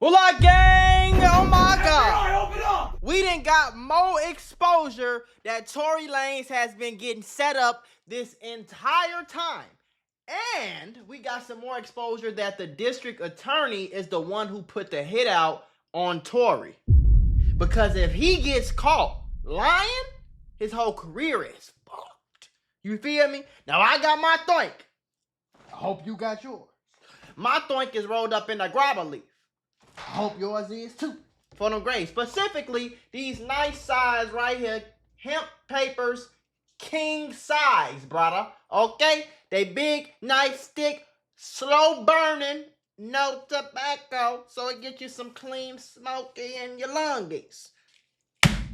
Mula gang, oh my god. Open up! We done got more exposure that Tory Lanez has been getting set up this entire time. And we got some more exposure that the district attorney is the one who put the hit out on Tory. Because if he gets caught lying, his whole career is fucked. You feel me? Now I got my thoink. I hope you got yours. My thoink is rolled up in a grabber leaf. I hope yours is too. For them grades. Specifically, these nice size right here, hemp papers, king size, brother. Okay? They big, nice, thick, slow burning, no tobacco, so it gets you some clean smoky in your lungies.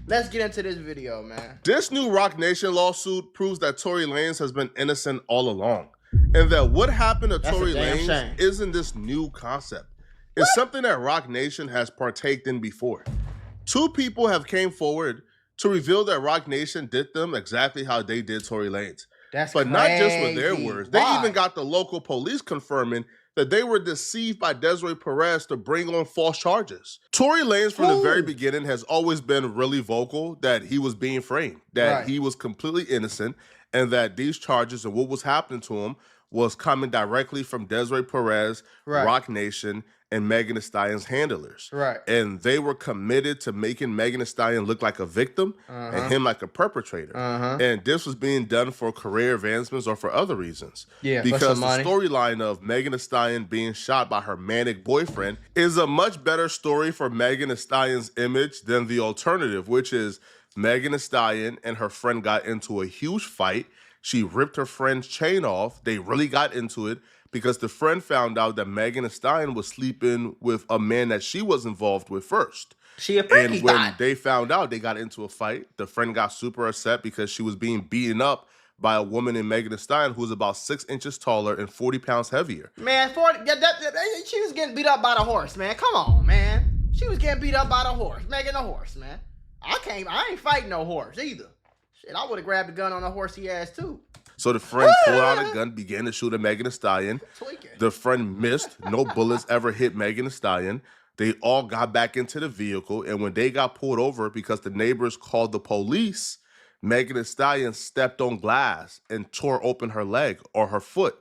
Let's get into this video, man. This new Roc Nation lawsuit proves that Tory Lanez has been innocent all along, and that what happened to Tory Lanez isn't this new concept. It's something that Roc Nation has partaked in before. Two people have came forward to reveal that Roc Nation did them exactly how they did Tory Lanez. But not just with their words. They even got the local police confirming that they were deceived by Desiree Perez to bring on false charges. Tory Lanez from the very beginning has always been really vocal that he was being framed, that he was completely innocent, and that these charges and what was happening to him was coming directly from Desiree Perez, Roc Nation, and Megan Thee Stallion's handlers. And they were committed to making Megan Thee Stallion look like a victim and him like a perpetrator. And this was being done for career advancements or for other reasons. Because the storyline of Megan Thee Stallion being shot by her manic boyfriend is a much better story for Megan Thee Stallion's image than the alternative, which is Megan Thee Stallion and her friend got into a huge fight. She ripped her friend's chain off. They really got into it because the friend found out that Megan Thee Stallion was sleeping with a man that she was involved with first. And when they found out, they got into a fight. The friend got super upset because she was being beaten up by a woman in Megan Thee Stallion who was about 6 inches taller and 40 pounds heavier. Man, she was getting beat up by the horse, man. Come on, man. She was getting beat up by the horse. Megan the horse, man. I ain't fighting no horse either. Shit, I would have grabbed a gun on a horsey ass too. So the friend pulled out a gun, began to shoot at Megan Thee Stallion. The friend missed. No bullets ever hit Megan Thee Stallion. They all got back into the vehicle, and when they got pulled over because the neighbors called the police, Megan Thee Stallion stepped on glass and tore open her leg or her foot.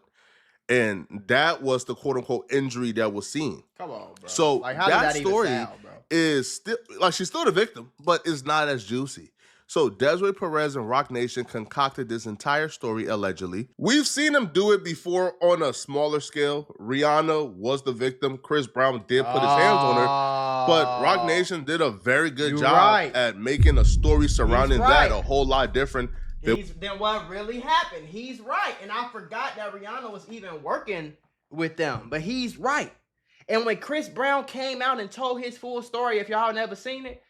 And that was the quote-unquote injury that was seen. Come on, bro. So like, how that story sound, is still, like, she's still the victim, but it's not as juicy. So Desiree Perez and Roc Nation concocted this entire story, allegedly. We've seen them do it before on a smaller scale. Rihanna was the victim. Chris Brown did put his hands on her. But Roc Nation did a very good job at making a story surrounding that a whole lot different than what really happened. He's right. And I forgot that Rihanna was even working with them. But he's right. And when Chris Brown came out and told his full story, if y'all never seen it,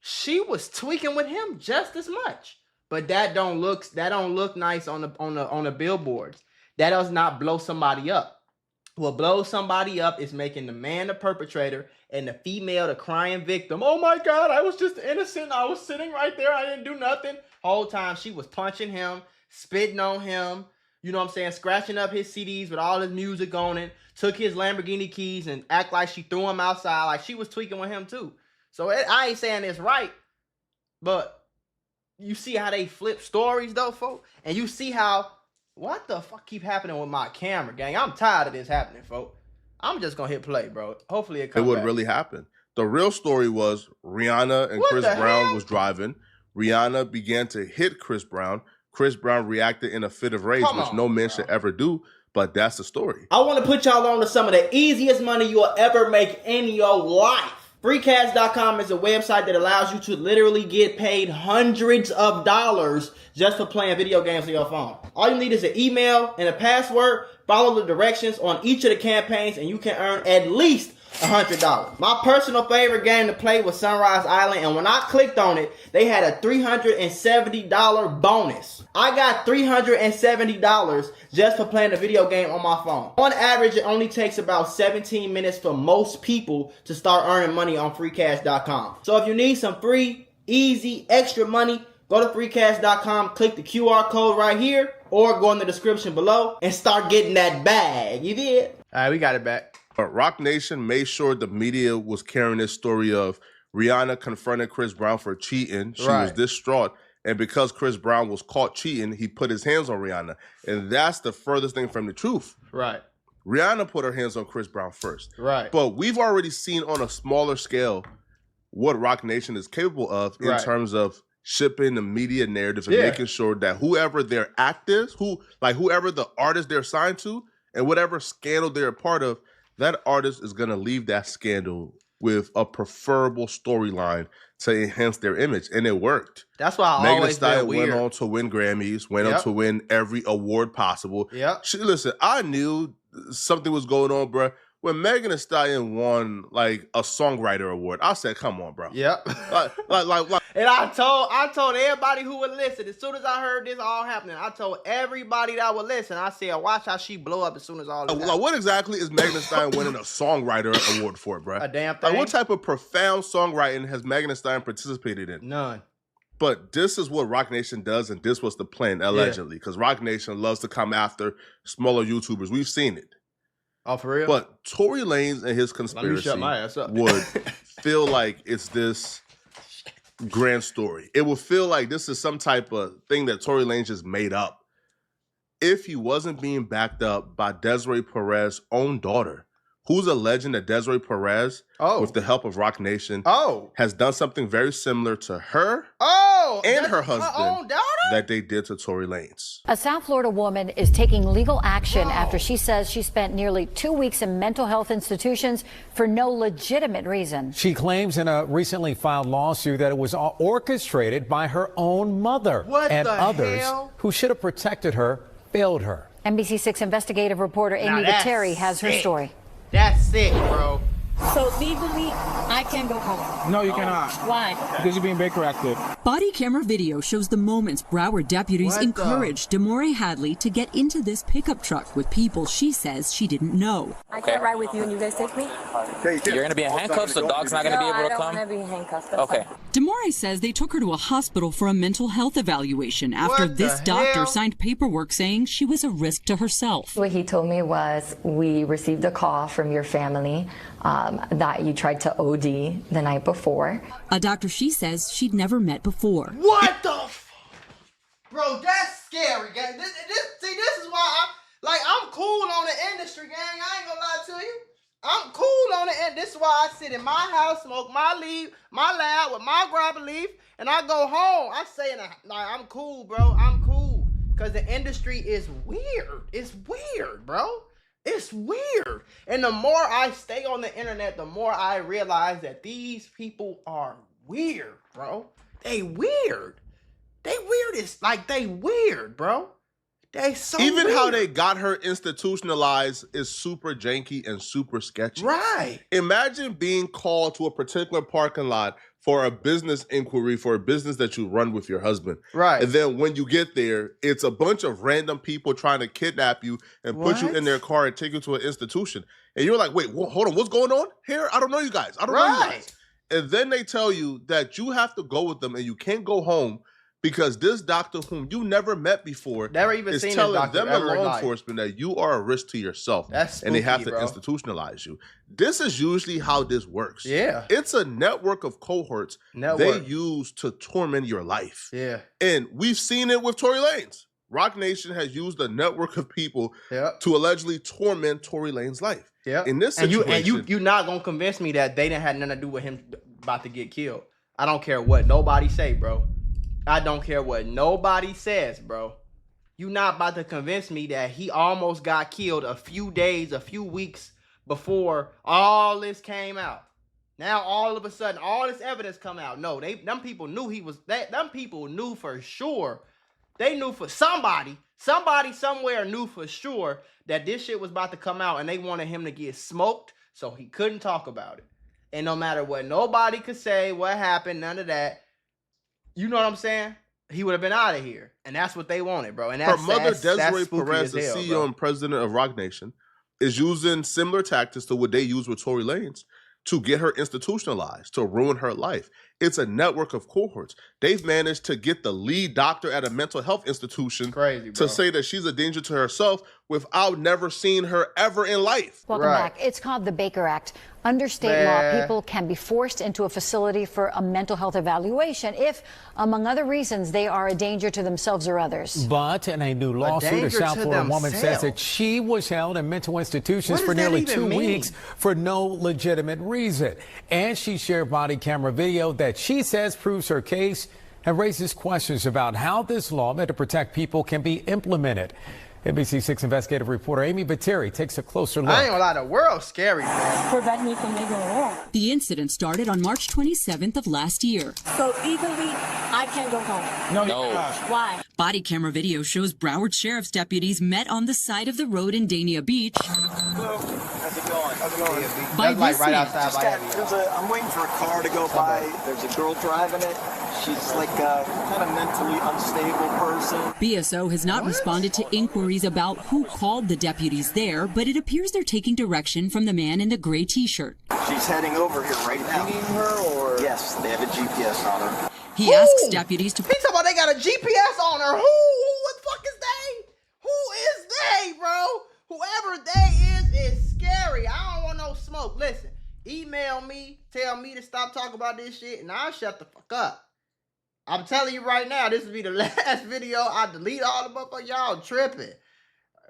she was tweaking with him just as much. But that don't look nice on the billboards. That does not blow somebody up. What blows somebody up is making the man the perpetrator and the female the crying victim. Oh my God, I was just innocent. I was sitting right there. I didn't do nothing. Whole time she was punching him, spitting on him, you know what I'm saying, scratching up his CDs with all his music on it, took his Lamborghini keys and act like she threw him outside. Like she was tweaking with him too. So I ain't saying it's right, but you see how they flip stories though, folks? And you see how, what the fuck keep happening with my camera, gang? I'm tired of this happening, folks. I'm just going to hit play, bro. Hopefully it comes back. It would really happen. The real story was Rihanna and Chris Brown was driving. Rihanna began to hit Chris Brown. Chris Brown reacted in a fit of rage, which no man should ever do. But that's the story. I want to put y'all on to some of the easiest money you'll ever make in your life. Freecash.com is a website that allows you to literally get paid hundreds of dollars just for playing video games on your phone. All you need is an email and a password. Follow the directions on each of the campaigns and you can earn at least $100. My personal favorite game to play was Sunrise Island, and when I clicked on it, they had a $370 bonus. I got $370 just for playing the video game on my phone. On average, it only takes about 17 minutes for most people to start earning money on freecash.com. So if you need some free, easy, extra money, go to freecash.com, click the QR code right here, or go in the description below and start getting that bag. You did? All right, we got it back. But Rock Nation made sure the media was carrying this story of Rihanna confronted Chris Brown for cheating. She was distraught. And because Chris Brown was caught cheating, he put his hands on Rihanna. And that's the furthest thing from the truth. Right. Rihanna put her hands on Chris Brown first. Right. But we've already seen on a smaller scale what Rock Nation is capable of in terms of shipping the media narrative and making sure that whoever their act is, whoever the artist they're signed to, and whatever scandal they're a part of, that artist is going to leave that scandal with a preferable storyline to enhance their image. And it worked. That's why I Megan always Thee Stallion been went weird. on to win Grammys, went on to win every award possible. Listen, I knew something was going on, bro. When Megan Thee Stallion won like a songwriter award, I said, "Come on, bro." like. And I told everybody who would listen. As soon as I heard this all happening, I told everybody that would listen. I said, "Watch how she blow up as soon as all this." Like, what exactly is Megan Thee Stallion winning a songwriter award for, bro? A damn thing. Like, what type of profound songwriting has Megan Thee Stallion participated in? None. But this is what Rock Nation does, and this was the plan, allegedly, because Rock Nation loves to come after smaller YouTubers. We've seen it. Oh, for real? But Tory Lanez and his conspiracy would feel like it's this grand story. It would feel like this is some type of thing that Tory Lanez just made up. If he wasn't being backed up by Desiree Perez's own daughter, who's alleging that Desiree Perez, with the help of Rock Nation, has done something very similar to her and her husband that they did to Tory Lanez. A South Florida woman is taking legal action after she says she spent nearly 2 weeks in mental health institutions for no legitimate reason. She claims in a recently filed lawsuit that it was all orchestrated by her own mother and others who should have protected her failed her. NBC6 investigative reporter Amy Viteri has her story. That's sick, bro. So legally, I can go home. No, you cannot. Why? Because you're being Baker acted. Body camera video shows the moments Broward deputies encouraged Demore Hadley to get into this pickup truck with people she says she didn't know. I can't ride with you and you guys take me? You're going to be in handcuffs, so dog's not going to be able to come? I don't want to be handcuffed. Okay. Demore says they took her to a hospital for a mental health evaluation after this doctor signed paperwork saying she was a risk to herself. What he told me was, we received a call from your family that you tried to OD the night before. A doctor she says she'd never met before. What the Bro, that's scary, gang. This is why I'm cool on the industry, gang. I ain't gonna lie to you. I'm cool on it, and this is why I sit in my house, smoke my leaf, my loud with my grabber leaf, and I go home. I say, like, I'm cool, bro. I'm cool, cause the industry is weird. It's weird, bro. It's weird. And the more I stay on the internet, the more I realize that these people are weird, bro. They weird. They weird, bro. They so Even weird. how they got her institutionalized is super janky and super sketchy. Right. Imagine being called to a particular parking lot for a business inquiry for a business that you run with your husband. Right. And then when you get there, it's a bunch of random people trying to kidnap you and put you in their car and take you to an institution. And you're like, wait, hold on, what's going on here? I don't know you guys. I don't know you guys. And then they tell you that you have to go with them and you can't go home because this doctor whom you never met before is telling them and law enforcement that you are a risk to yourself. That's spooky, and they have to bro. institutionalize you. This is usually how this works. Yeah. It's a network of cohorts they use to torment your life. Yeah. And we've seen it with Tory Lanez. Rock Nation has used a network of people to allegedly torment Tory Lanez's life. Yeah. In this situation, you're not gonna convince me that they didn't have nothing to do with him about to get killed. I don't care what nobody say, bro. I don't care what nobody says, bro. You not about to convince me that he almost got killed a few weeks before all this came out. Now all of a sudden, all this evidence come out. No, them people knew he was that. Them people knew for sure. They knew for somebody somewhere knew for sure that this shit was about to come out, and they wanted him to get smoked so he couldn't talk about it. And no matter what nobody could say, what happened, none of that. You know what I'm saying? He would have been out of here. And that's what they wanted, bro. And that's, her mother, Desiree that's Perez, the hell, CEO bro. and president of Rock Nation, is using similar tactics to what they use with Tory Lanez to get her institutionalized, to ruin her life. It's a network of cohorts. They've managed to get the lead doctor at a mental health institution to say that she's a danger to herself without never seeing her ever in life. Welcome back. It's called the Baker Act. Under state law, people can be forced into a facility for a mental health evaluation if, among other reasons, they are a danger to themselves or others. But in a new lawsuit, a South Florida woman says that she was held in mental institutions for nearly 2 weeks for no legitimate reason. And she shared body camera video that she says proves her case and raises questions about how this law meant to protect people can be implemented. NBC6 investigative reporter Amy Batteri takes a closer look. I ain't gonna lie, the world's scary, man. Prevent me from making it wrong. The incident started on March 27th of last year. So legally, I can't go home. No. Why? Body camera video shows Broward Sheriff's deputies met on the side of the road in Dania Beach. Hello. How's it going? How's it going? By That's like right listening. outside I'm waiting for a car to go by. There's a girl driving it. She's like a kind of mentally unstable person. BSO has not responded to inquiries about who called the deputies there, but it appears they're taking direction from the man in the gray t-shirt. She's heading over here right now. You need her or? Yes, they have a GPS on her. He asks deputies to... He talking about they got a GPS on her. Who? What the fuck is they? Who is they, bro? Whoever they is scary. I don't want no smoke. Listen, email me, tell me to stop talking about this shit, and I'll shut the fuck up. I'm telling you right now, this will be the last video. I delete all the motherfuckers. Y'all tripping.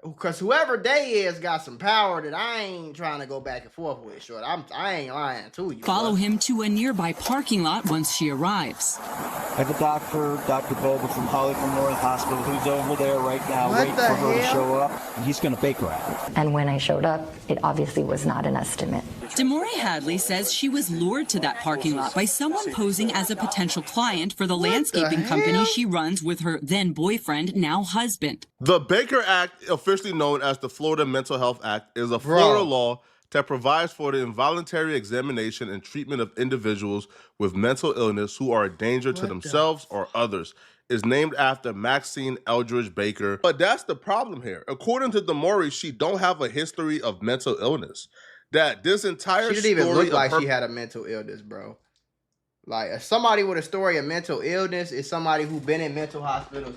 Because whoever they is got some power that I ain't trying to go back and forth with, short. I ain't lying to you. Follow him to a nearby parking lot once she arrives. I have a doctor, Dr. Boba from Hollywood North Hospital, who's over there right now waiting for her to show up. And he's going to Baker Act. And when I showed up, it obviously was not an estimate. Demore Hadley says she was lured to that parking lot by someone posing as a potential client for the landscaping company she runs with her then boyfriend, now husband. The Baker Act, officially known as the Florida Mental Health Act, is a Florida law that provides for the involuntary examination and treatment of individuals with mental illness who are a danger to themselves or others. Is named after Maxine Eldridge Baker. But that's the problem here. According to Demore, she don't have a history of mental illness. That this entire she didn't even look like she had a mental illness, bro. Like somebody with a story of mental illness is somebody who been in mental hospitals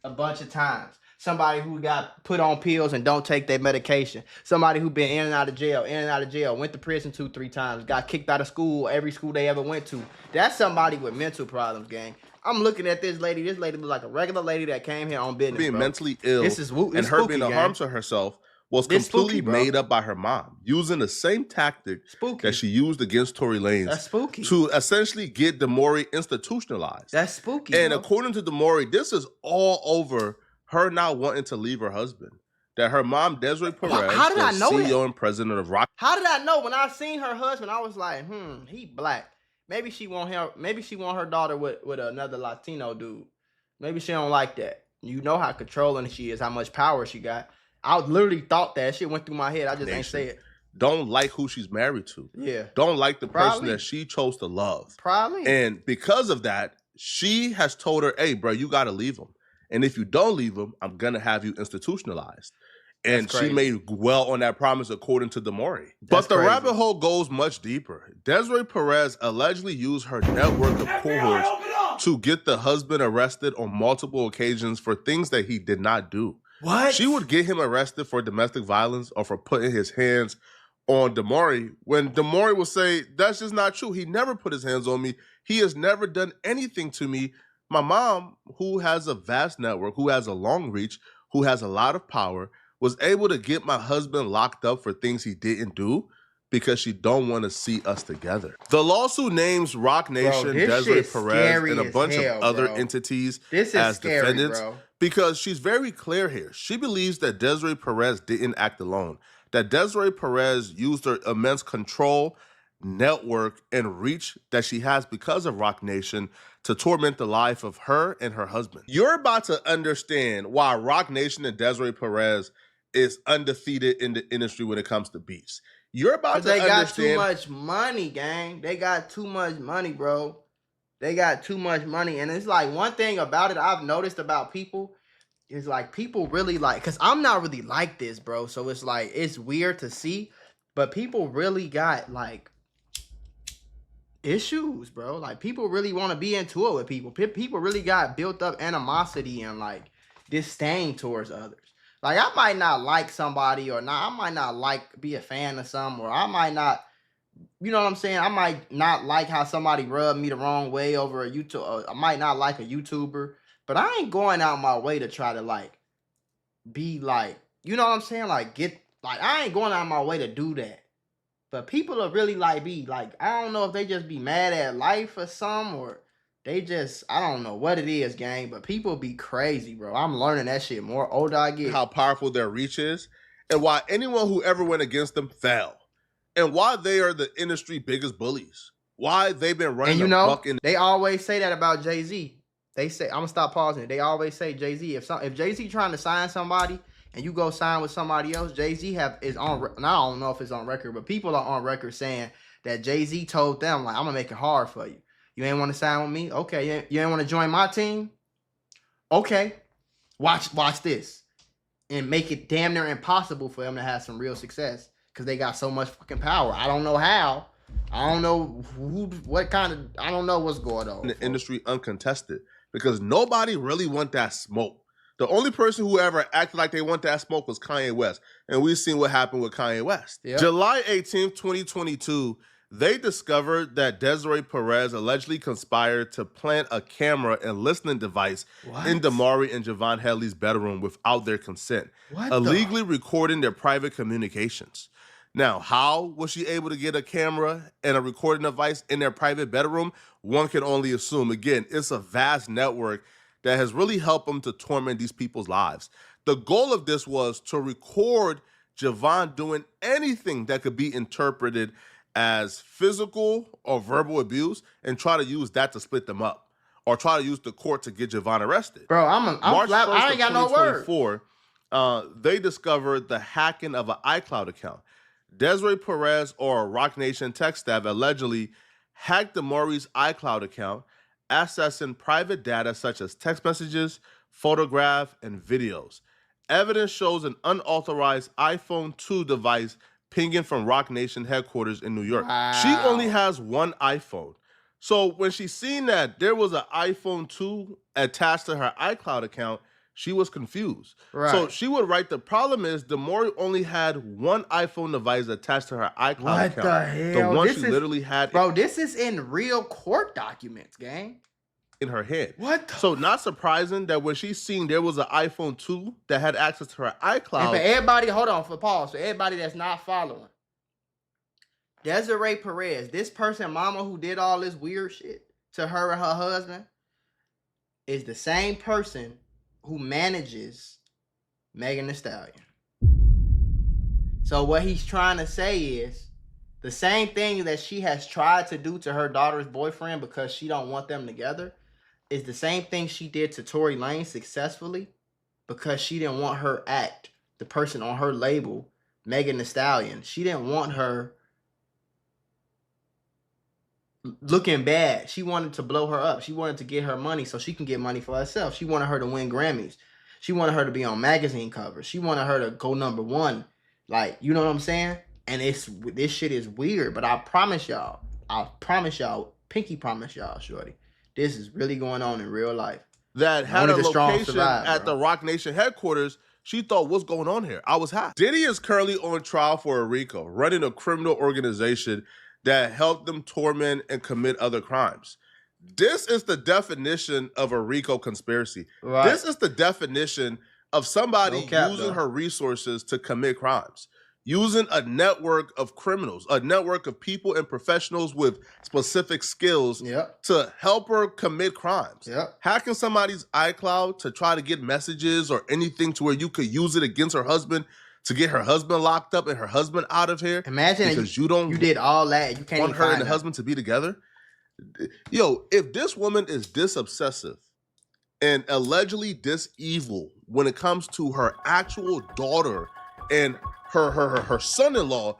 a bunch of times. Somebody who got put on pills and don't take their medication. Somebody who been in and out of jail, went to prison 2-3 times, got kicked out of school, every school they ever went to. That's somebody with mental problems, gang. I'm looking at this lady. This lady was like a regular lady that came here on business, being bro. mentally ill, this is and her being a harm to herself was completely made up by her mom, using the same tactic that she used against Tory Lanez. That's spooky. To essentially get Demore institutionalized. That's spooky. And bro. according to Demore, this is all over her not wanting to leave her husband. That her mom, Desiree Perez, how did I know CEO that? and president of Rock. How did I know? When I seen her husband, I was like, he black. Maybe she want him. Maybe she want her daughter with another Latino dude. Maybe she don't like that. You know how controlling she is, how much power she got. I literally thought that shit went through my head. I just ain't say it. Don't like who she's married to. Yeah. Don't like the person that she chose to love. Probably. And because of that, she has told her, hey, bro, you got to leave him. And if you don't leave him, I'm going to have you institutionalized. And she made well on that promise, according to Demore. But the rabbit hole goes much deeper. Desiree Perez allegedly used her network of cohorts to get the husband arrested on multiple occasions for things that he did not do. What? She would get him arrested for domestic violence or for putting his hands on Demore, when Demore will say, that's just not true. He never put his hands on me. He has never done anything to me. My mom, who has a vast network, who has a long reach, who has a lot of power, was able to get my husband locked up for things he didn't do because she don't want to see us together. The lawsuit names Rock Nation, Desiree Perez, and a bunch of other entities as defendants because she's very clear here. She believes that Desiree Perez didn't act alone, that Desiree Perez used her immense control, network, and reach that she has because of Rock Nation to torment the life of her and her husband. You're about to understand why Rock Nation and Desiree Perez is undefeated in the industry when it comes to beats. You're about to understand. They got too much money, gang. They got too much money, bro. They got too much money. And it's like one thing about it I've noticed about people is like people really like, because I'm not really like this, bro. So it's like, it's weird to see, but people really got like, issues, bro. Like, people really want to be into it with people. People really got built up animosity and like disdain towards others. Like, I might not like somebody or not. I might not like be a fan of some, or I might not. You know what I'm saying? I might not like how somebody rubbed me the wrong way over a YouTube. I might not like a YouTuber, but I ain't going out my way to try to like be like, you know what I'm saying? Like, I ain't going out my way to do that. But people are really like I don't know if they just be mad at life or some, or they just, I don't know what it is, gang. But people be crazy, bro. I'm learning that shit more older I get. How powerful their reach is, and why anyone who ever went against them fell. And why they are the industry biggest bullies. Why they've been running. And you know, they always say that about Jay-Z. They say, I'm gonna stop pausing it. They always say Jay-Z, if Jay-Z trying to sign somebody and you go sign with somebody else, Jay-Z is on, and I don't know if it's on record, but people are on record saying that Jay-Z told them, like, I'm gonna make it hard for you. You ain't want to sign with me? Okay. You ain't want to join my team? Okay. Watch this. And make it damn near impossible for them to have some real success. Because they got so much fucking power. I don't know how. I don't know I don't know what's going on. In the industry uncontested. Because nobody really want that smoke. The only person who ever acted like they want that smoke was Kanye West. And we've seen what happened with Kanye West. Yep. July 18th, 2022, they discovered that Desiree Perez allegedly conspired to plant a camera and listening device in Damari and Javon Headley's bedroom without their consent, illegally recording their private communications. Now, how was she able to get a camera and a recording device in their private bedroom? One can only assume. Again, it's a vast network that has really helped them to torment these people's lives. The goal of this was to record Javon doing anything that could be interpreted as physical or verbal abuse and try to use that to split them up or try to use the court to get Javon arrested. Bro, I ain't got no word. They discovered the hacking of an iCloud account. Desiree Perez or Rock Nation tech staff allegedly hacked Damari's iCloud account, accessing private data such as text messages, photographs, and videos. Evidence shows an unauthorized iPhone 2 device pinging from Rock Nation headquarters in New York. Wow. She only has one iPhone. So when she seen that there was an iPhone 2 attached to her iCloud account, she was confused. Right. So she would write, the problem is Damari only had one iPhone device attached to her iCloud account. What the hell? The one she literally had. Bro, this is in real court documents, gang. In her head. So not surprising that when she seen there was an iPhone 2 that had access to her iCloud. And for everybody, hold on, for pause. For everybody that's not following. Desiree Perez, this person, mama, who did all this weird shit to her and her husband, is the same person who manages Megan Thee Stallion. So what he's trying to say is the same thing that she has tried to do to her daughter's boyfriend because she don't want them together is the same thing she did to Tory Lanez successfully because she didn't want her act, the person on her label, Megan Thee Stallion. She didn't want her looking bad. She wanted to blow her up. She wanted to get her money so she can get money for herself. She wanted her to win Grammys. She wanted her to be on magazine covers. She wanted her to go #1. Like, you know what I'm saying? And this shit is weird, but I promise y'all, pinky promise y'all, shorty, this is really going on in real life. That had a location at the Rock Nation headquarters. She thought, what's going on here? I was hot. Diddy is currently on trial for a RICO, running a criminal organization that helped them torment and commit other crimes. This is the definition of a RICO conspiracy. Right. This is the definition of somebody using her resources to commit crimes. Using a network of criminals, a network of people and professionals with specific skills to help her commit crimes. Hacking somebody's iCloud to try to get messages or anything to where you could use it against her husband to get her husband locked up and her husband out of here. Imagine because you did all that. You can't want her and the husband to be together. Yo, if this woman is this obsessive and allegedly this evil when it comes to her actual daughter and her son-in-law,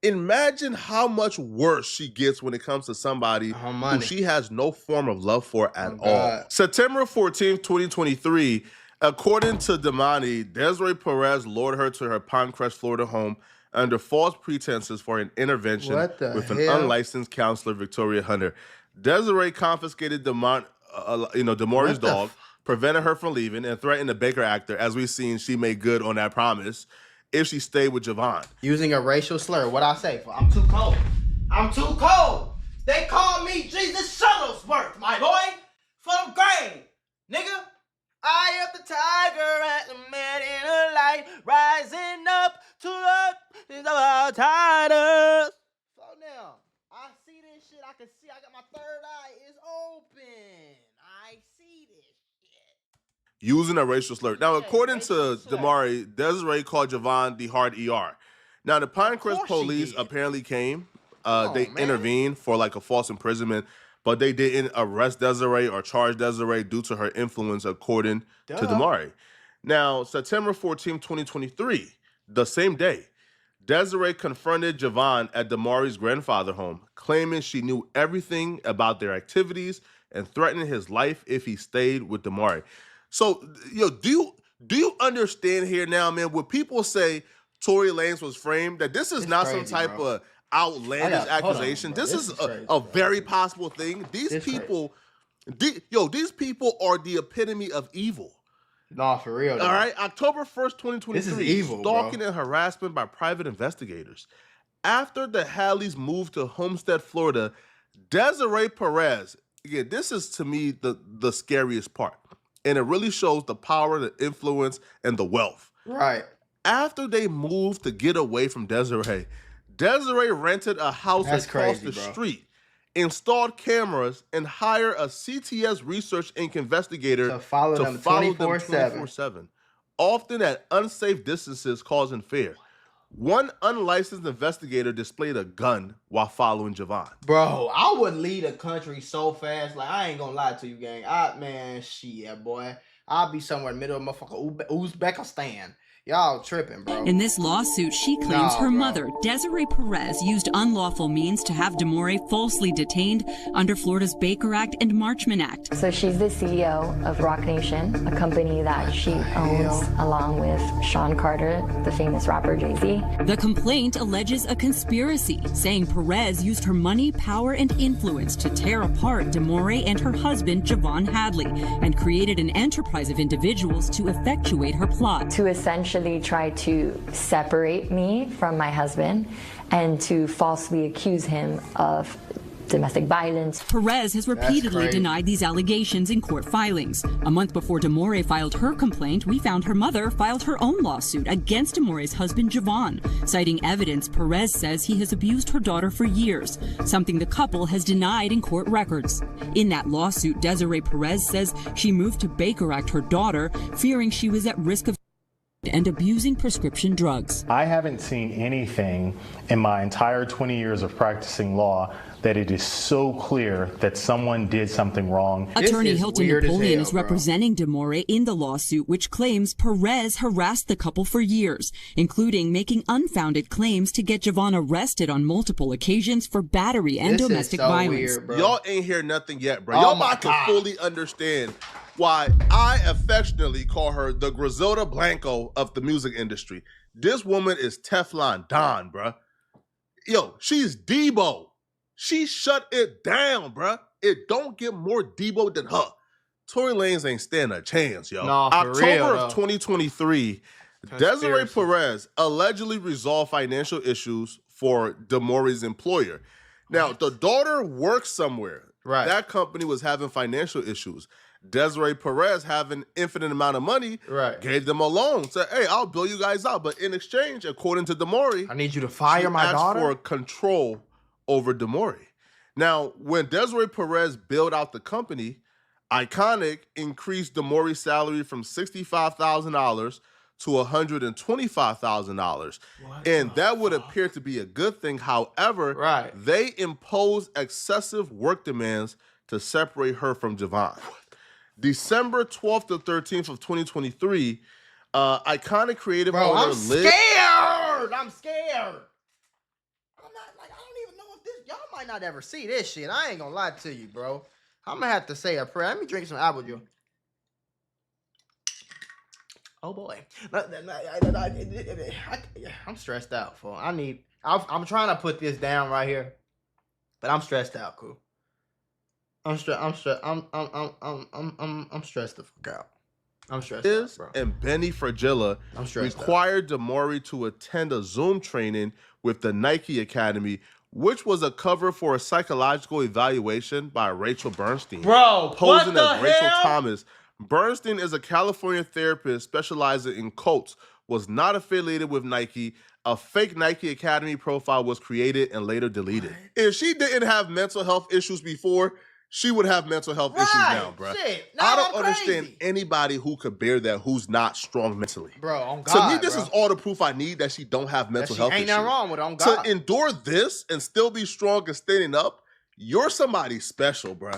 imagine how much worse she gets when it comes to somebody who she has no form of love for at all. September 14th, 2023, according to Damani, Desiree Perez lured her to her Pinecrest, Florida home under false pretenses for an intervention with an unlicensed counselor, Victoria Hunter. Desiree confiscated Damori's dog, prevented her from leaving, and threatened the Baker actor. As we've seen, she made good on that promise if she stayed with Javon. Using a racial slur. What I say? I'm too cold. I'm too cold. They call me Jesus Shuttlesworth, my boy. From grave, nigga. I am the tiger and the man in the light, rising up to the outsiders. So now, I see this shit. I can see. I got my third eye is open. I see this shit. Using a racial slur. Now, according to Damari, Desiree called Javon the hard ER. Now, the Pinecrest police apparently came. They intervened for like a false imprisonment, but they didn't arrest Desiree or charge Desiree due to her influence, according to Damari. Now, September 14, 2023, the same day, Desiree confronted Javon at Damari's grandfather's home, claiming she knew everything about their activities and threatening his life if he stayed with Damari. So, do you understand here now, man, when people say Tory Lanez was framed, that this is not crazy, some type of outlandish accusation. This is a very possible thing. These people are the epitome of evil. Nah, for real. All right, October 1st, 2023. This is evil, stalking and harassment by private investigators. After the Hadleys moved to Homestead, Florida, Desiree Perez, again, this is to me the scariest part. And it really shows the power, the influence, and the wealth. Right. After they moved to get away from Desiree rented a house across the street, installed cameras, and hired a CTS Research Inc. investigator to follow them 24/7, often at unsafe distances, causing fear. One unlicensed investigator displayed a gun while following Javon. Bro, I would leave a country so fast. Like, I ain't gonna lie to you, gang. Boy. I'll be somewhere in the middle of motherfucking Uzbekistan. Y'all tripping, bro. In this lawsuit, she claims her mother, Desiree Perez, used unlawful means to have Damori falsely detained under Florida's Baker Act and Marchman Act. So she's the CEO of Rock Nation, a company that she owns along with Sean Carter, the famous rapper Jay-Z. The complaint alleges a conspiracy, saying Perez used her money, power, and influence to tear apart Damori and her husband, Javon Hadley, and created an enterprise of individuals to effectuate her plot. To essentially try to separate me from my husband and to falsely accuse him of domestic violence. Perez has repeatedly denied these allegations in court filings. A month before Damori filed her complaint, we found her mother filed her own lawsuit against Damori's husband, Javon. Citing evidence, Perez says he has abused her daughter for years, something the couple has denied in court records. In that lawsuit, Desiree Perez says she moved to Baker Act her daughter, fearing she was at risk of and abusing prescription drugs. I haven't seen anything in my entire 20 years of practicing law that it is so clear that someone did something wrong. Attorney Hilton Napoleon is representing Damori in the lawsuit, which claims Perez harassed the couple for years, including making unfounded claims to get Javon arrested on multiple occasions for battery and domestic violence. Weird, y'all ain't hear nothing yet, bro. Y'all about to fully understand why I affectionately call her the Griselda Blanco of the music industry. This woman is Teflon Don, bruh. Yo, she's Debo. She shut it down, bruh. It don't get more Debo than her. Tory Lanez ain't stand a chance, yo. No, for October of 2023, Desiree Perez allegedly resolved financial issues for Damori's employer. Now, the daughter works somewhere. Right. That company was having financial issues. Desiree Perez, having infinite amount of money, gave them a loan. Said, hey, I'll bill you guys out. But in exchange, according to Damori, I need you to fire my daughter? for control over Damori. Now, when Desiree Perez bailed out the company, Iconic increased Damori's salary from $65,000 to $125,000. And that would appear to be a good thing. However, they imposed excessive work demands to separate her from Javon. December 12th to 13th of 2023, Iconic creative owner I'm scared! I'm scared! I don't even know if this, y'all might not ever see this shit. I ain't gonna lie to you, bro. I'm gonna have to say a prayer. Let me drink some apple juice. Oh boy, I'm stressed out. I'm trying to put this down right here, but I'm stressed out. Cool. I'm stressed the fuck out. I'm stressed out, bro. And Benny Fragilla required Damari to attend a Zoom training with the Nike Academy, which was a cover for a psychological evaluation by Rachel Bernstein. Bro, posing what as the Rachel hell? Thomas. Bernstein is a California therapist specializing in cults, was not affiliated with Nike. A fake Nike Academy profile was created and later deleted. What? If she didn't have mental health issues before, she would have mental health issues now, bro. I don't understand anybody who could bear that who's not strong mentally. Bro, on God, to me, this is all the proof I need that she don't have mental health issues. Ain't nothing wrong with it, on God. To endure this and still be strong and standing up, you're somebody special, bro.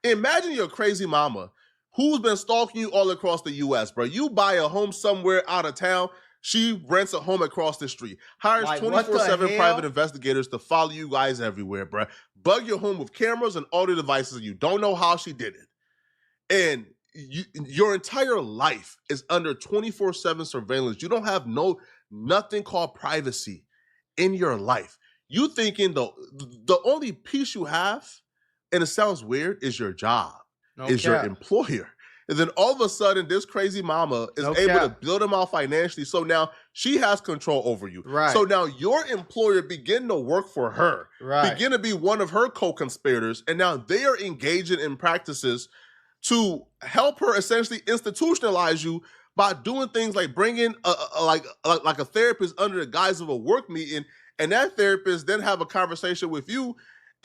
Imagine your crazy mama who's been stalking you all across the U.S., bro. You buy a home somewhere out of town, she rents a home across the street, hires 24/7 private investigators to follow you guys everywhere, bro. Bug your home with cameras and audio devices, and you don't know how she did it. And your entire life is under 24/7 surveillance. You don't have nothing called privacy in your life. You thinking the only piece you have, and it sounds weird, is your job, your employer. And then all of a sudden, this crazy mama is able to build them out financially. So now she has control over you. Right. So now your employer begin to work for her, begin to be one of her co-conspirators. And now they are engaging in practices to help her essentially institutionalize you by doing things like bringing like a therapist under the guise of a work meeting. And that therapist then have a conversation with you,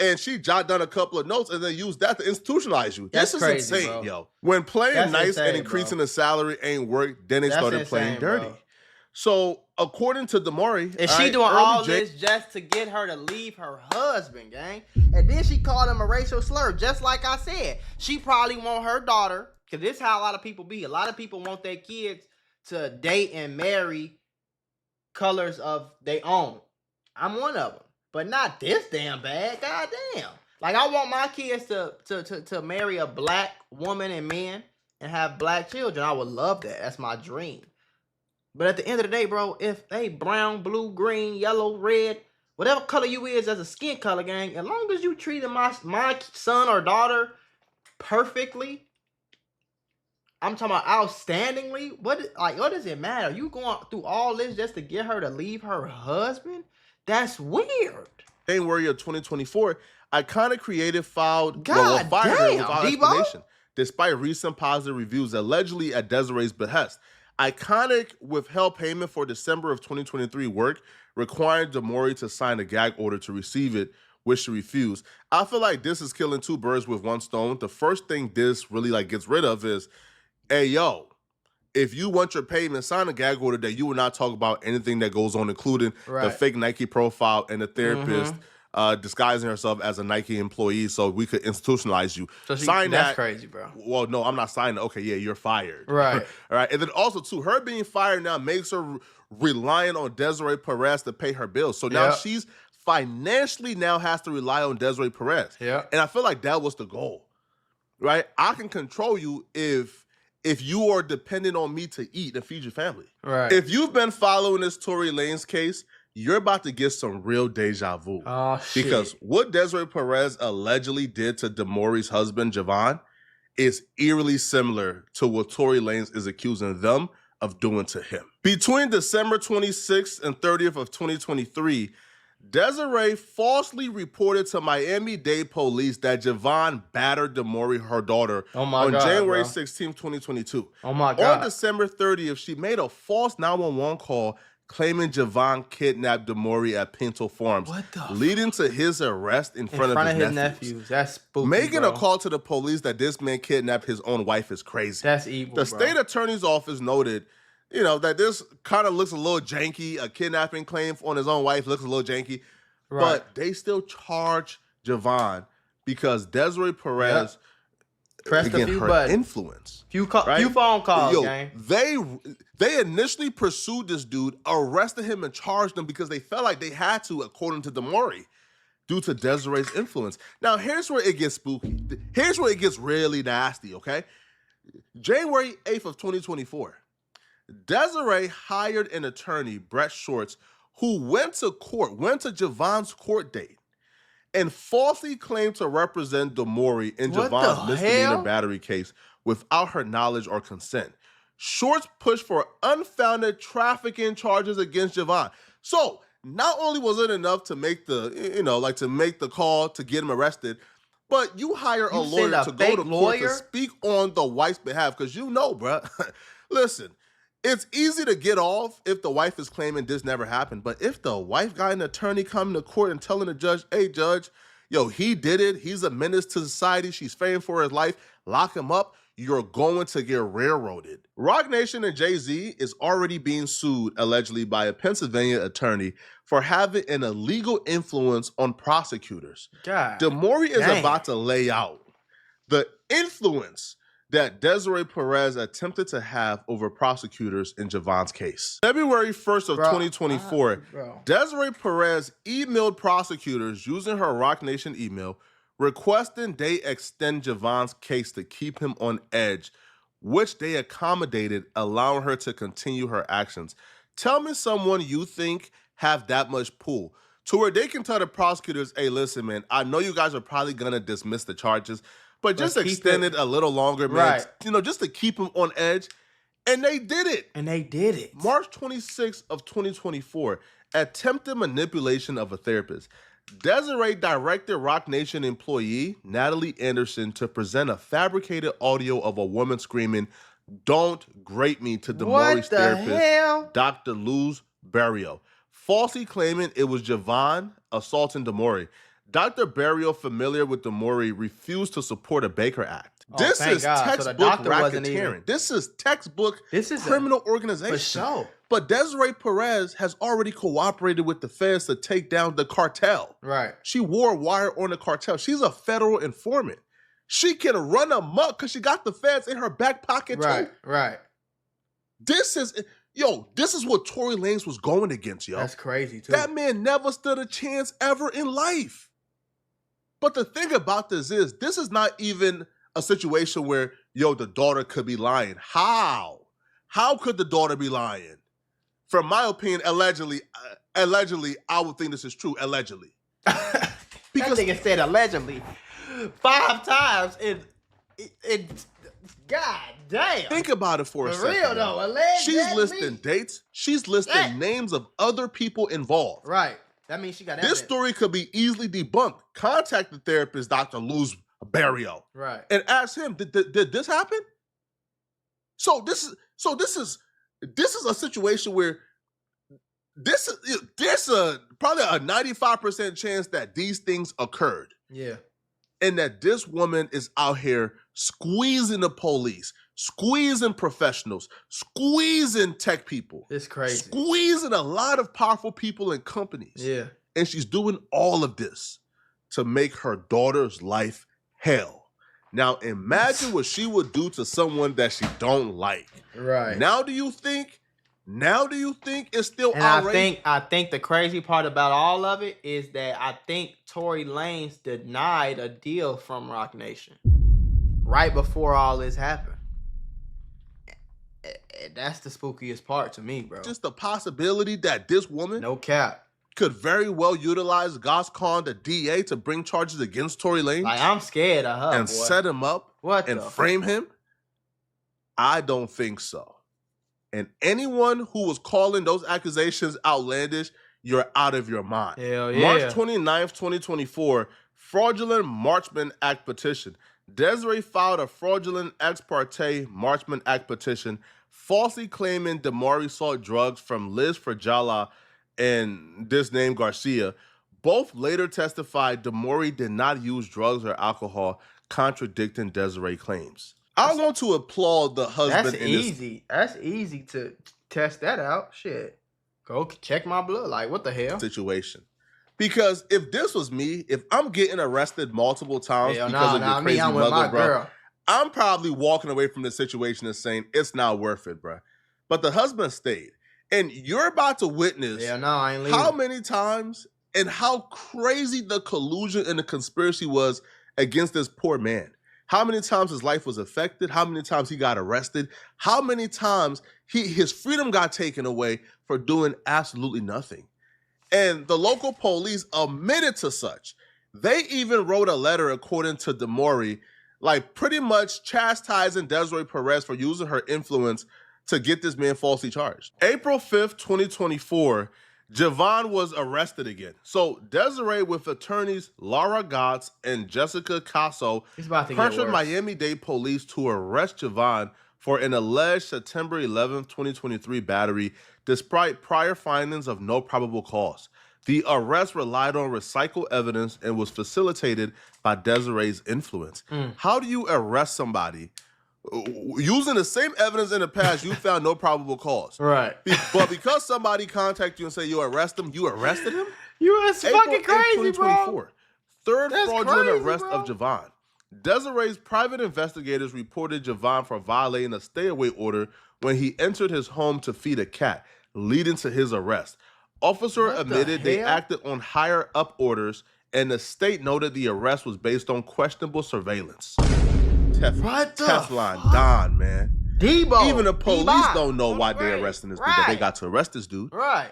and she jot down a couple of notes and then use that to institutionalize you. That's this is crazy, insane, bro. yo. When playing That's nice insane, and increasing bro. the salary ain't work, then they started playing dirty. Bro. So according to Damari, and she doing all this just to get her to leave her husband, gang. And then she called him a racial slur, just like I said. She probably want her daughter, because this is how a lot of people be. A lot of people want their kids to date and marry colors of their own. I'm one of them. But not this damn bad. God damn. Like, I want my kids to marry a black woman and man and have black children. I would love that. That's my dream. But at the end of the day, bro, if they brown, blue, green, yellow, red, whatever color you is as a skin color, gang, as long as you treating my son or daughter perfectly, I'm talking about outstandingly, what does it matter? You going through all this just to get her to leave her husband? That's weird. January of 2024, Iconic Creative fired her without explanation, despite recent positive reviews allegedly at Desiree's behest. Iconic withheld payment for December of 2023 work, requiring Damari to sign a gag order to receive it, which she refused. I feel like this is killing two birds with one stone. The first thing this really gets rid of is, hey, yo, if you want your payment, sign a gag order that you will not talk about anything that goes on, including the fake Nike profile and the therapist disguising herself as a Nike employee so we could institutionalize you. So sign that's that. Crazy, bro. Well, no, I'm not signing. Okay, yeah, you're fired. Right. All right. And then also, too, her being fired now makes her reliant on Desiree Perez to pay her bills. So now she's financially now has to rely on Desiree Perez. Yeah. And I feel like that was the goal, right? I can control you if you are dependent on me to eat and feed your family. Right. If you've been following this Tory Lanez case, you're about to get some real deja vu. Oh, shit. Because what Desiree Perez allegedly did to Damari's husband, Javon, is eerily similar to what Tory Lanez is accusing them of doing to him. Between December 26th and 30th of 2023, Desiree falsely reported to Miami-Dade police that Javon battered Damari, her daughter, on January 16, 2022. Oh my God. On December 30th, she made a false 911 call claiming Javon kidnapped Damari at Pinto Farms, leading to his arrest in front of his nephews. That's spooky, Making a call to the police that this man kidnapped his own wife is crazy. That's evil, The state attorney's office noted, that this kind of looks a little janky. A kidnapping claim on his own wife looks a little janky. Right. But they still charge Javon because Desiree Perez pressed a few buttons. Influence. Few phone calls, gang. They initially pursued this dude, arrested him, and charged him because they felt like they had to, according to Damari, due to Desiree's influence. Now, here's where it gets spooky. Here's where it gets really nasty, okay? January 8th of 2024. Desiree hired an attorney, Brett Shorts, who went to Javon's court date, and falsely claimed to represent Damori in Javon's misdemeanor battery case without her knowledge or consent. Shorts pushed for unfounded trafficking charges against Javon. So not only was it enough to make the call to get him arrested, but you hire a lawyer to go to court to speak on the wife's behalf, because bruh, listen, it's easy to get off if the wife is claiming this never happened. But if the wife got an attorney coming to court and telling the judge, hey, judge, he did it. He's a menace to society. She's fearing for his life. Lock him up. You're going to get railroaded. Roc Nation and Jay-Z is already being sued, allegedly, by a Pennsylvania attorney for having an illegal influence on prosecutors. Damori is about to lay out the influence that Desiree Perez attempted to have over prosecutors in Javon's case. February 1st of 2024, Desiree Perez emailed prosecutors using her Roc Nation email requesting they extend Javon's case to keep him on edge, which they accommodated, allowing her to continue her actions. Tell me someone you think have that much pull to where they can tell the prosecutors, hey, listen, man, I know you guys are probably going to dismiss the charges, but just extend it a little longer, man. Just to keep him on edge. And they did it. March 26th of 2024, attempted manipulation of a therapist. Desiree directed Roc Nation employee Natalie Anderson to present a fabricated audio of a woman screaming, "Don't grate me," to Damori's therapist, Dr. Luz Barrio, falsely claiming it was Javon assaulting Damori. Dr. Barrio, familiar with Damori, refused to support a Baker Act. This is textbook racketeering. This is textbook criminal organization. For sure. But Desiree Perez has already cooperated with the feds to take down the cartel. Right. She wore a wire on the cartel. She's a federal informant. She can run amok because she got the feds in her back pocket too. Right. This is what Tory Lanez was going against, yo. That's crazy too. That man never stood a chance ever in life. But the thing about this is not even a situation where, the daughter could be lying. How? How could the daughter be lying? From my opinion, allegedly, I would think this is true, allegedly. Because that nigga said allegedly 5 times in God damn. Think about it for a second. For real though, allegedly. She's listing dates. She's listing names of other people involved. Right. That means she got evidence. This story could be easily debunked. Contact the therapist, Dr. Luz Barrio. Right. And ask him, did this happen? So this is a situation where there's probably a 95% chance that these things occurred. Yeah. And that this woman is out here squeezing the police, squeezing professionals, squeezing tech people. It's crazy. Squeezing a lot of powerful people and companies. Yeah. And she's doing all of this to make her daughter's life hell. Now imagine what she would do to someone that she don't like. Right. Now do you think it's still outrageous? I think the crazy part about all of it is that I think Tory Lanez denied a deal from Roc Nation right before all this happened. That's the spookiest part to me, bro. Just the possibility that this woman, no cap, could very well utilize Gascon, the DA, to bring charges against Tory Lanez. Like, I'm scared of her, and boy. Set him up and frame him. I don't think so. And anyone who was calling those accusations outlandish, you're out of your mind. Hell yeah. March 29th, 2024, Fraudulent Marchman Act petition. Desiree filed a fraudulent ex parte Marchman Act petition, falsely claiming Damori sought drugs from Liz Fragala and this name Garcia. Both later testified Damori did not use drugs or alcohol, contradicting Desiree claims. I want to applaud the husband. That's easy. That's easy to test that out. Shit. Go check my blood. Like, what the hell? Situation. Because if this was me, if I'm getting arrested multiple times because of your crazy mother, bro, I'm probably walking away from the situation and saying, it's not worth it, bro. But the husband stayed. And you're about to witness I ain't leaving. How many times and how crazy the collusion and the conspiracy was against this poor man. how many times his life was affected, how many times he got arrested, how many times his freedom got taken away for doing absolutely nothing. And the local police admitted to such. They even wrote a letter, according to DeMaury, like pretty much chastising Desiree Perez for using her influence to get this man falsely charged. April 5th, 2024, Javon was arrested again. So Desiree, with attorneys Laura Gotts and Jessica Casso, pressured Miami-Dade police to arrest Javon for an alleged September 11th, 2023 battery, despite prior findings of no probable cause. The arrest relied on recycled evidence and was facilitated by Desiree's influence. How do you arrest somebody using the same evidence in the past you found no probable cause? Right. But because somebody contacted you and said you arrested him, you arrested him? It's fucking crazy, bro. Third That's fraudulent crazy, arrest bro. of Javon. Desiree's private investigators reported Javon for violating a stay-away order when he entered his home to feed a cat, leading to his arrest. Officer admitted they acted on higher-up orders, and the state noted the arrest was based on questionable surveillance. Teflon Don, man. Debo. Even the police don't know why they're arresting this dude, but they got to arrest this dude. Right.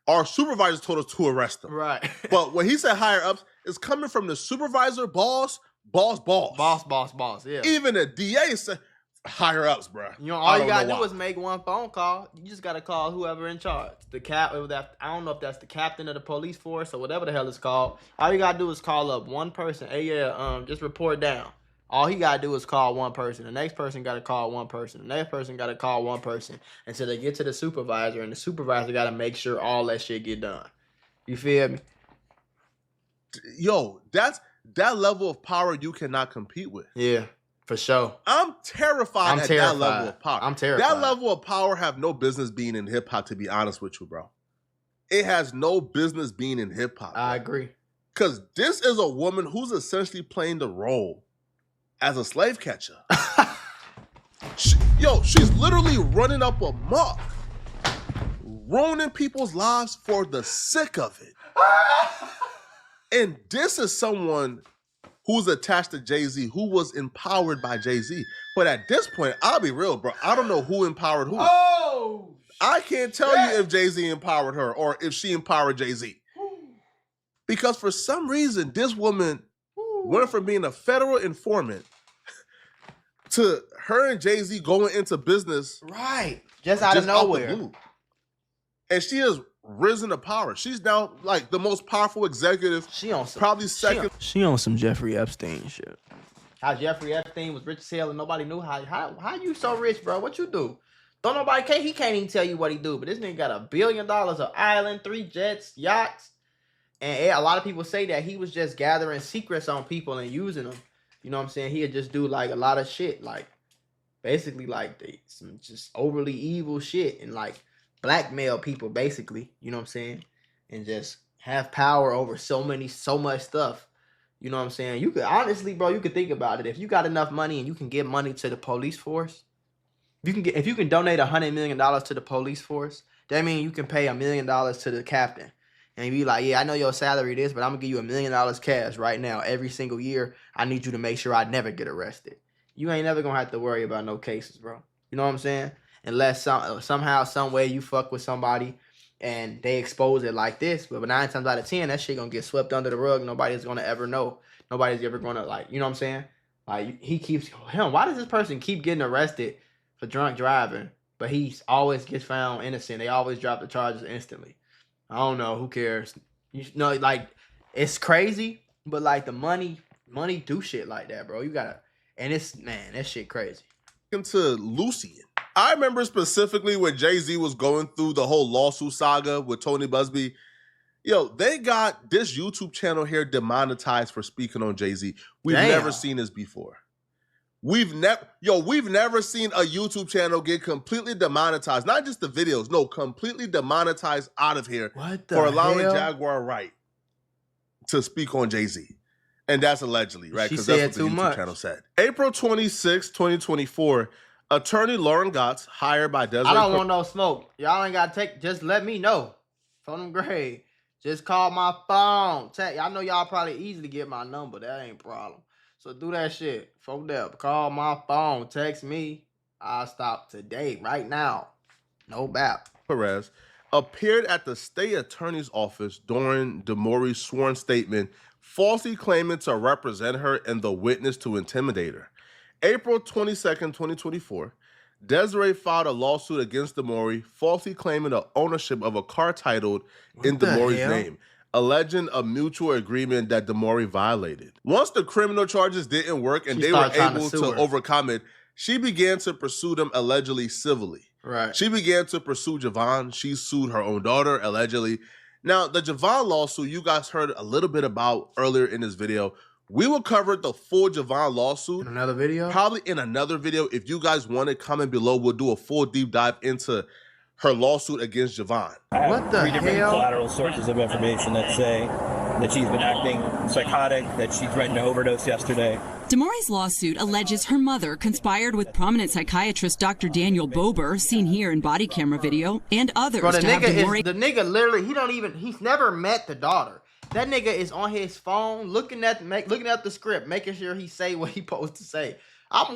Our supervisors told us to arrest him. Right. But when he said higher-ups, it's coming from the supervisor, boss, yeah. Even the DA said higher-ups, bro. You know, all you gotta do is make one phone call. You just gotta call whoever in charge. I don't know if that's the captain of the police force or whatever the hell it's called. All you gotta do is call up one person. Hey, just report down. All he gotta do is call one person. The next person gotta call one person. The next person gotta call one person until they get to the supervisor, and the supervisor gotta make sure all that shit get done. You feel me? Yo, that level of power you cannot compete with. Yeah, for sure. I'm terrified at that level of power. I'm terrified. That level of power have no business being in hip hop, to be honest with you, bro. It has no business being in hip hop. I agree. Because this is a woman who's essentially playing the role as a slave catcher. She's literally running up amok, ruining people's lives for the sick of it. And this is someone who's attached to Jay-Z, who was empowered by Jay-Z. But at this point, I'll be real, bro. I don't know who empowered who. Oh, I can't tell you if Jay-Z empowered her or if she empowered Jay-Z. Because for some reason, this woman went from being a federal informant to her and Jay-Z going into business. Right. Just out of nowhere. Out the blue. And she has risen to power. She's now like the most powerful executive. She on some, probably second. She on some Jeffrey Epstein shit. How Jeffrey Epstein was rich as hell and nobody knew how you so rich, bro? What you do? Don't nobody care. He can't even tell you what he do. But this nigga got $1 billion of island, 3 jets, yachts. And a lot of people say that he was just gathering secrets on people and using them. You know what I'm saying? He'd just do like a lot of shit, like basically like some just overly evil shit and like blackmail people basically, you know what I'm saying? And just have power over so much stuff. You know what I'm saying? You could honestly, bro, you could think about it. If you got enough money and you can give money to the police force, if you can donate $100 million to the police force, that means you can pay $1 million to the captain. And be like, yeah, I know your salary is, but I'm going to give you $1 million cash right now. Every single year, I need you to make sure I never get arrested. You ain't never going to have to worry about no cases, bro. You know what I'm saying? Unless somehow, some way you fuck with somebody and they expose it like this. But 9 times out of 10, that shit going to get swept under the rug. Nobody's going to ever know. Nobody's ever going to, like, you know what I'm saying? Like, why does this person keep getting arrested for drunk driving, but he always gets found innocent? They always drop the charges instantly. I don't know. Who cares? You know, like, it's crazy, but like the money do shit like that, bro. You gotta, and that shit crazy. To Lucian. I remember specifically when Jay-Z was going through the whole lawsuit saga with Tony Busby. Yo, they got this YouTube channel here demonetized for speaking on Jay-Z. We've never seen this before. We've never seen a YouTube channel get completely demonetized. Not just the videos, no, completely demonetized out of here for allowing Jaguar Wright to speak on Jay-Z. And that's allegedly, right? Because that's what the YouTube channel said. April 26, 2024, attorney Lauren Gotts, hired by Desiree. I don't want no smoke. Y'all ain't got to just let me know. Phone them grade. Just call my phone. I know y'all probably easily get my number. That ain't a problem. So do that shit. Phone up. Call my phone. Text me. I'll stop today, right now. No bap. Perez appeared at the state attorney's office during DeMaury's sworn statement, falsely claiming to represent her and the witness to intimidate her. April 22nd, 2024, Desiree filed a lawsuit against DeMaury, falsely claiming the ownership of a car titled in DeMaury's name, alleging a mutual agreement that DeMaury violated. Once the criminal charges didn't work and they were able to overcome it, she began to pursue them allegedly civilly. Right. She began to pursue Javon. She sued her own daughter, allegedly. Now, the Javon lawsuit you guys heard a little bit about earlier in this video. We will cover the full Javon lawsuit. In another video? Probably in another video. If you guys want it, comment below. We'll do a full deep dive into her lawsuit against Javon. What the three different hell? collateral sources of information that say that she's been acting psychotic, that she threatened to overdose yesterday. DeMaury's lawsuit alleges her mother conspired with prominent psychiatrist Dr. Daniel Bober, seen here in body camera video, and others. Bro, the to have DeMaury. the nigga literally, he's never met the daughter. That nigga is on his phone looking at the script, making sure he say what he supposed to say.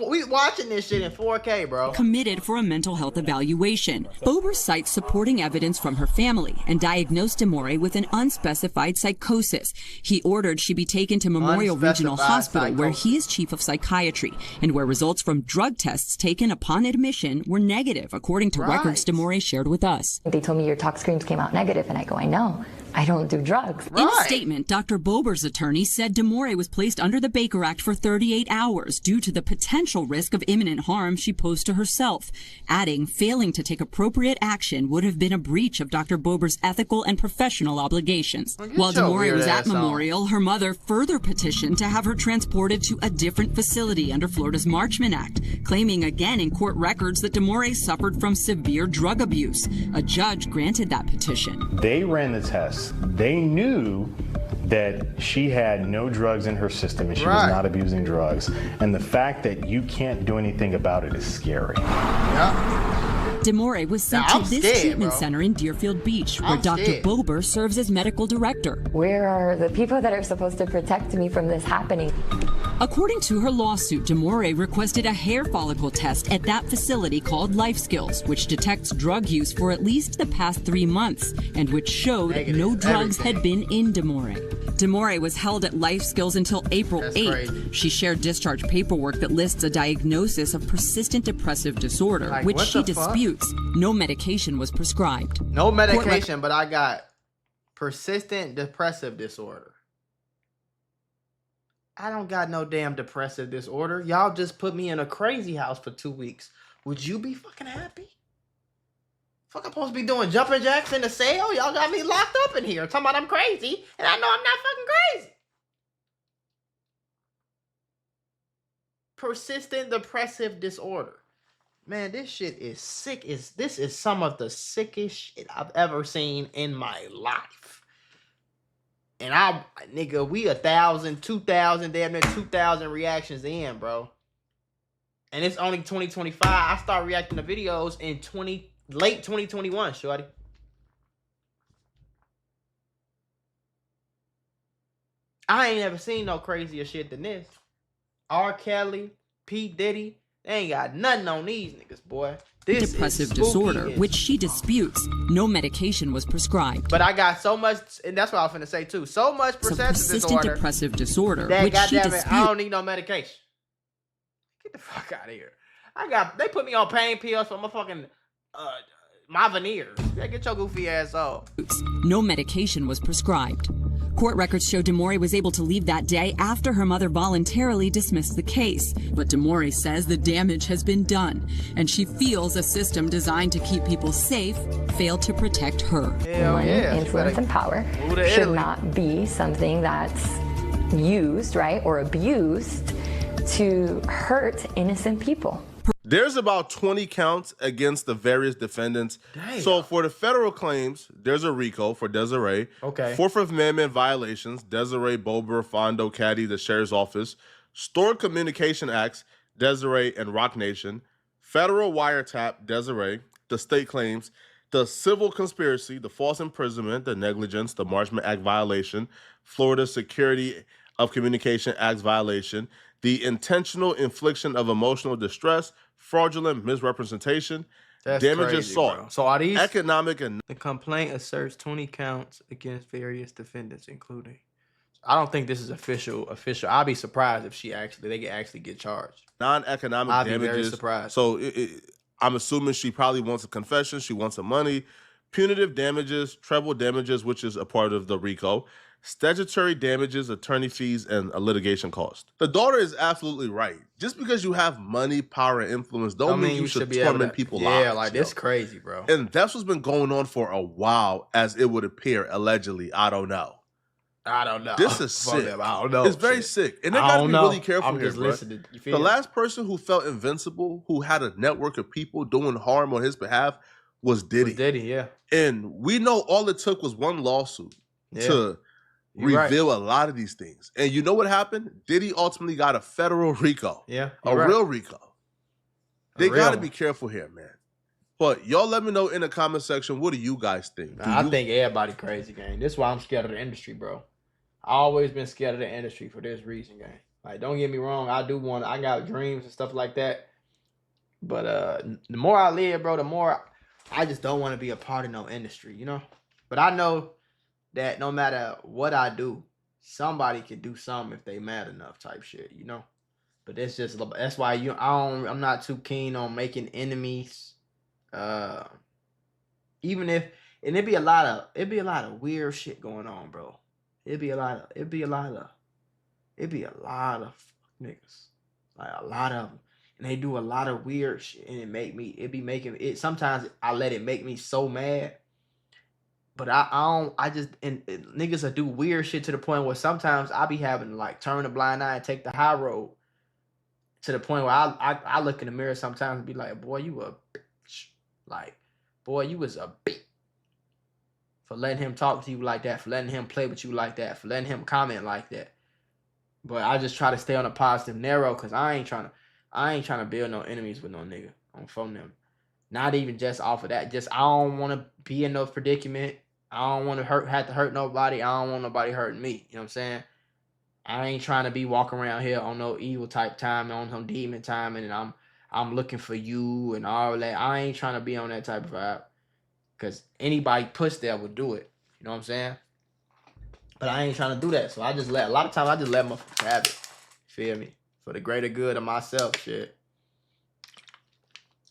We watching this shit in 4K, bro. Committed for a mental health evaluation. Bober cites supporting evidence from her family and diagnosed DeMaury with an unspecified psychosis. He ordered she be taken to Memorial Regional Hospital, where he is chief of psychiatry, and where results from drug tests taken upon admission were negative, according to records DeMaury shared with us. They told me your tox screens came out negative, and I go, I know. I don't do drugs. In a statement, Dr. Bober's attorney said DeMaury was placed under the Baker Act for 38 hours due to the potential risk of imminent harm she posed to herself, adding failing to take appropriate action would have been a breach of Dr. Bober's ethical and professional obligations. While DeMaury was at Memorial, her mother further petitioned to have her transported to a different facility under Florida's Marchman Act, claiming again in court records that DeMaury suffered from severe drug abuse. A judge granted that petition. They ran the test. They knew that she had no drugs in her system and she was not abusing drugs. And the fact that you can't do anything about it is scary. DeMaury was sent to this treatment center in Deerfield Beach, where Dr. Bober serves as medical director. Where are the people that are supposed to protect me from this happening? According to her lawsuit, DeMaury requested a hair follicle test at that facility called Life Skills, which detects drug use for at least the past 3 months, and which showed no drugs had been in DeMaury. DeMaury was held at Life Skills until April 8th. She shared discharge paperwork that lists a diagnosis of persistent depressive disorder, which she disputes. No medication was prescribed. No medication, but I got persistent depressive disorder. I don't got no damn depressive disorder. Y'all just put me in a crazy house for 2 weeks. Would you be fucking happy? Fuck, I'm supposed to be doing jumping jacks in the cell? Y'all got me locked up in here talking about I'm crazy, and I know I'm not fucking crazy. Persistent depressive disorder. Man, this shit is sick. This is some of the sickest shit I've ever seen in my life. And nigga, we 1,000, 2,000, damn near 2,000 reactions in, bro. And it's only 2025. I start reacting to videos in late 2021, shorty. I ain't never seen no crazier shit than this. R. Kelly, P. Diddy, they ain't got nothing on these niggas, boy. This depressive disorder, which she disputes. No medication was prescribed. But I got so much, and that's what I was finna say too. So much persistent depressive disorder, that which she disputes. I don't need no medication. Get the fuck out of here. They put me on pain pills for my fucking my veneers. Yeah, get your goofy ass off. No medication was prescribed. Court records show DeMaury was able to leave that day after her mother voluntarily dismissed the case. But DeMaury says the damage has been done, and she feels a system designed to keep people safe failed to protect her. Money, influence, and power should not be something that's used, right, or abused to hurt innocent people. There's about 20 counts against the various defendants. Damn. So for the federal claims, there's a RICO for Desiree. Okay. Fourth Amendment violations, Desiree, Bober, Fondo, Caddy, the Sheriff's Office. Stored Communication Acts, Desiree and Rock Nation. Federal wiretap, Desiree. The state claims, the civil conspiracy, the false imprisonment, the negligence, the Marchman Act violation, Florida security of Communication Act's violation, the intentional infliction of emotional distress, fraudulent misrepresentation, damage assault. Bro. So are these economic and the complaint asserts 20 counts against various defendants, including. I don't think this is official. I'd be surprised if they could actually get charged. Non-economic I'd damages. be very surprised. So I'm assuming she probably wants a confession. She wants some money. Punitive damages, treble damages, which is a part of the RICO. Statutory damages, attorney fees, and a litigation cost. The daughter is absolutely right. Just because you have money, power, and influence don't mean you should torment people's lives. Yeah, like this crazy, bro. And that's what's been going on for a while, as it would appear, allegedly. I don't know. This is sick. I don't know. It's very sick. And they gotta be really careful I'm here, just bro. listening. You feel The me? last person who felt invincible, who had a network of people doing harm on his behalf, was Diddy. Yeah. And we know all it took was one lawsuit to reveal a lot of these things. And you know what happened? Diddy ultimately got a federal RICO. Yeah. A real RICO. They got to be careful here, man. But y'all let me know in the comment section, what do you guys think? I think everybody crazy, gang. This is why I'm scared of the industry, bro. I always been scared of the industry for this reason, gang. Like, don't get me wrong, I got dreams and stuff like that. But the more I live, bro, the more I just don't want to be a part of no industry, you know? But I know that no matter what I do, somebody can do something if they mad enough type shit, you know? But that's why I'm not too keen on making enemies. Even if, and it'd be a lot of weird shit going on, bro. It'd be a lot of niggas. Like a lot of them. And they do a lot of weird shit, and sometimes I let it make me so mad. But niggas will do weird shit to the point where sometimes I be having to like turn a blind eye and take the high road, to the point where I look in the mirror sometimes and be like, boy, you a bitch. Like, boy, you was a bitch. For letting him talk to you like that, for letting him play with you like that, for letting him comment like that. But I just try to stay on a positive narrow, because I ain't trying to build no enemies with no nigga on phone them. Not even just off of that. Just I don't want to be in no predicament. I don't want to have to hurt nobody. I don't want nobody hurting me. You know what I'm saying? I ain't trying to be walking around here on no evil type time, on some demon time, and I'm looking for you and all that. I ain't trying to be on that type of vibe. Because anybody pushed there would do it. You know what I'm saying? But I ain't trying to do that. So a lot of times I just let motherfuckers have it. Feel me? For the greater good of myself, shit.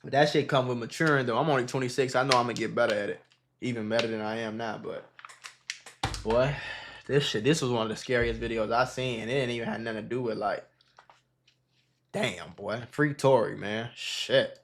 But that shit come with maturing, though. I'm only 26. I know I'm going to get better at it. Even better than I am now. But, boy, this was one of the scariest videos I seen. It didn't even have nothing to do with, like, damn, boy. Free Tory, man. Shit.